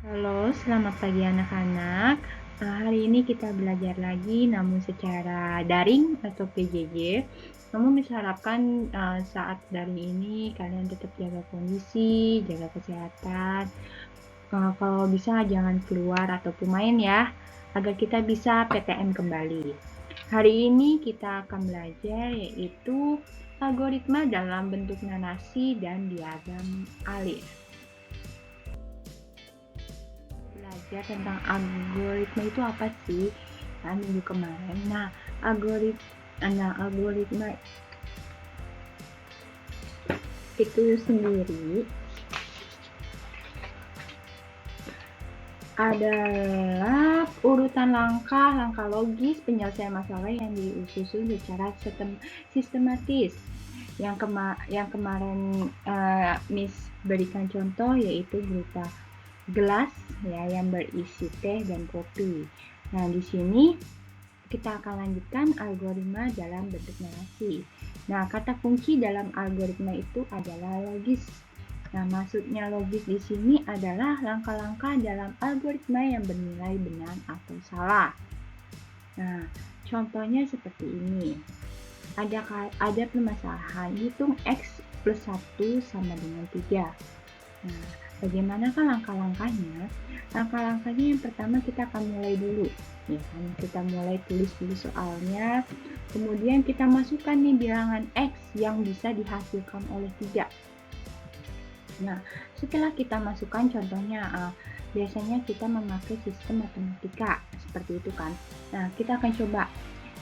Halo, selamat pagi anak-anak. Hari ini kita belajar lagi namun secara daring atau PJJ. Namun diharapkan saat daring ini kalian tetap jaga kondisi, jaga kesehatan. Kalau bisa jangan keluar ataupun main ya, agar kita bisa PTM kembali. Hari ini kita akan belajar yaitu algoritma dalam bentuk narasi dan diagram alir. Belajar tentang algoritma itu apa sih minggu kemarin. Algoritma itu sendiri adalah urutan langkah logis penyelesaian masalah yang disusun secara sistematis. Yang kemarin Miss berikan contoh yaitu berupa gelas ya yang berisi teh dan kopi. Nah, di sini kita akan lanjutkan algoritma dalam bentuk narasi. Nah, kata kunci dalam algoritma itu adalah logis. Nah, maksudnya logis di sini adalah langkah-langkah dalam algoritma yang bernilai benar atau salah. Nah, contohnya seperti ini. Ada permasalahan, hitung X plus 1 sama dengan 3. Nah, bagaimanakah langkah-langkahnya? Langkah-langkahnya yang pertama kita akan mulai dulu. Ya kan, kita mulai tulis dulu soalnya. Kemudian kita masukkan nih bilangan X yang bisa dihasilkan oleh 3. Nah, setelah kita masukkan contohnya, biasanya kita memakai sistem matematika seperti itu kan. Nah, kita akan coba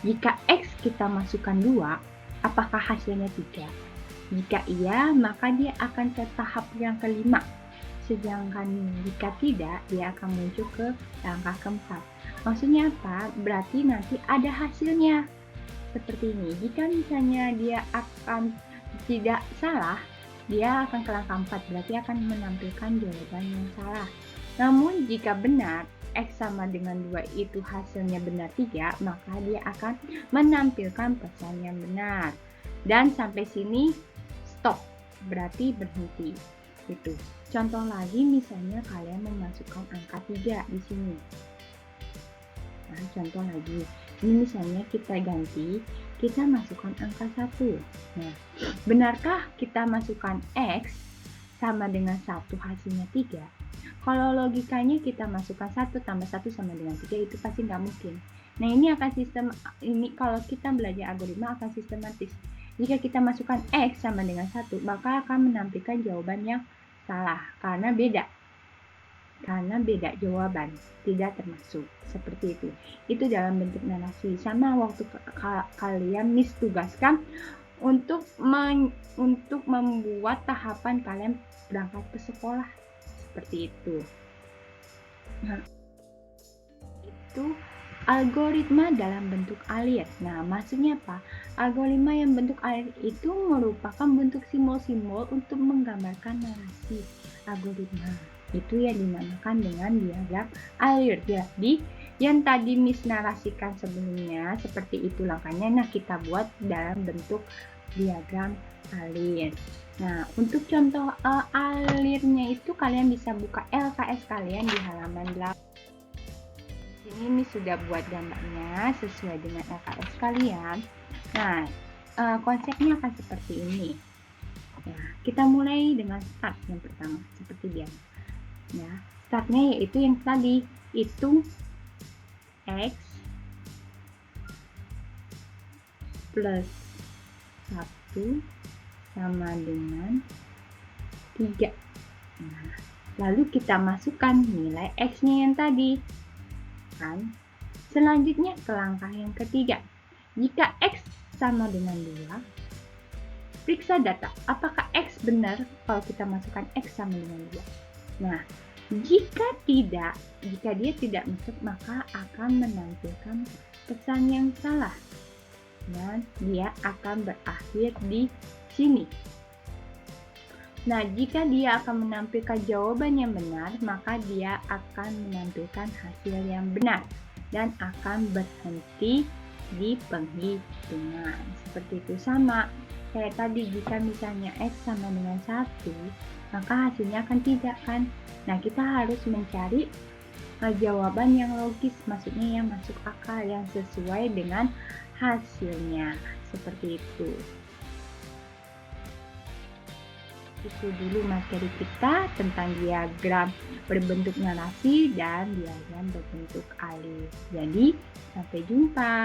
jika X kita masukkan 2, apakah hasilnya 3? Jika iya, maka dia akan ke tahap yang kelima. Sedangkan jika tidak, dia akan muncul ke langkah keempat. Maksudnya apa? Berarti nanti ada hasilnya. Seperti ini. Jika misalnya dia akan tidak salah, dia akan ke langkah 4, berarti akan menampilkan jawaban yang salah. Namun jika benar, X sama dengan 2 itu hasilnya benar 3, maka dia akan menampilkan pesan yang benar. Dan sampai sini stop, berarti berhenti. Itu. Contoh lagi misalnya kalian memasukkan angka 3 di sini. Nah, contoh lagi. Ini misalnya kita ganti, kita masukkan angka 1. Nah, benarkah kita masukkan X sama dengan 1 hasilnya 3? Kalau logikanya kita masukkan 1 tambah 1 sama dengan 3 itu pasti nggak mungkin. Nah, ini kalau kita belajar algoritma akan sistematis. Jika kita masukkan X sama dengan 1, maka akan menampilkan jawaban yang salah karena beda jawaban, tidak termasuk. Seperti itu. Itu dalam bentuk narasi. Sama waktu kalian Miss tugaskan untuk membuat tahapan kalian berangkat ke sekolah. Seperti itu. Nah, itu algoritma dalam bentuk alir. Nah, maksudnya apa? Algoritma yang bentuk alir itu merupakan bentuk simbol-simbol untuk menggambarkan narasi algoritma. Itu yang dinamakan dengan diagram alir. Jadi, yang tadi Miss narasikan sebelumnya, seperti itu langkahnya. Nah, kita buat dalam bentuk diagram alir. Nah, untuk contoh alirnya itu kalian bisa buka LKS kalian di halaman 8. Ini sudah buat gambarnya sesuai dengan LKS kalian. Nah, konsepnya akan seperti ini. Ya, kita mulai dengan start yang pertama, seperti biasa. Ya, startnya yaitu yang tadi, hitung X plus 1 sama dengan 3. Nah, lalu kita masukkan nilai X-nya yang tadi. Kan? Selanjutnya ke langkah yang ketiga. Jika X sama dengan 2, periksa data. Apakah X benar kalau kita masukkan X sama dengan 2? Nah, jika dia tidak masuk, maka akan menampilkan pesan yang salah. Dan dia akan berakhir di sini. Nah, jika dia akan menampilkan jawaban yang benar, maka dia akan menampilkan hasil yang benar dan akan berhenti di penghitungan. Seperti itu, sama kayak tadi, jika misalnya X sama dengan 1, maka hasilnya akan tidak kan. Nah, kita harus mencari jawaban yang logis, maksudnya yang masuk akal, yang sesuai dengan hasilnya. Seperti itu. Itu dulu materi kita tentang diagram berbentuk narasi dan diagram berbentuk alif. Jadi, sampai jumpa.